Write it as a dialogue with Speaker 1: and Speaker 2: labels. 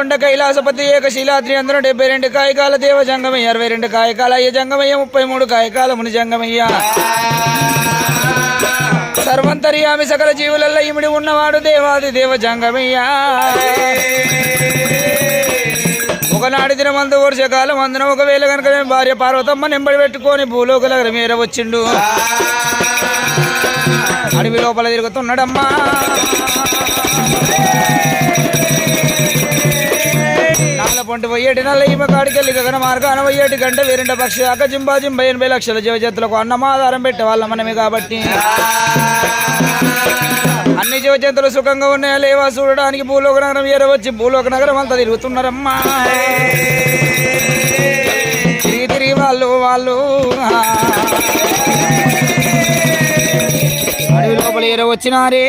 Speaker 1: ఏడుకొండ కైలాసపతి ఏకశీలాద్రి అందరూ 72 కాయకాల దేవ జంగమయ్య 62 కాయకాల అయ్య జంగమయ్య 33 కాయకాల ముని జంగమయ్య సర్వంతర్యామి సకల జీవులలో ఇమిడి ఉన్నవాడు దేవాది దేవ జంగమయ్య ఒకనాటి దినమందు వర్షకాలం అందున ఒకవేళ కనుక భార్య పార్వతమ్మ నింబడి పెట్టుకొని భూలోకల మేర వచ్చిండు అడవి లోపల తిరుగుతున్నాడమ్మా పొంటి పోయేటి నల్ల ఈమె కాడికెళ్ళి గగన మార్గాన పోయేటి గంట వేరింట పక్షి అక్క జింబా 80 లక్షల జీవజంతులకు అన్నమాధారం పెట్టే వాళ్ళ మనమే కాబట్టి అన్ని జీవజంతులు సుఖంగా ఉన్నాయా లేవా చూడడానికి భూలోక నగరం ఏరవచ్చి భూలోక నగరం అంతా తిరుగుతున్నారమ్మా తిరిగి వాళ్ళు అడవి లోపల ఏరవచ్చినారే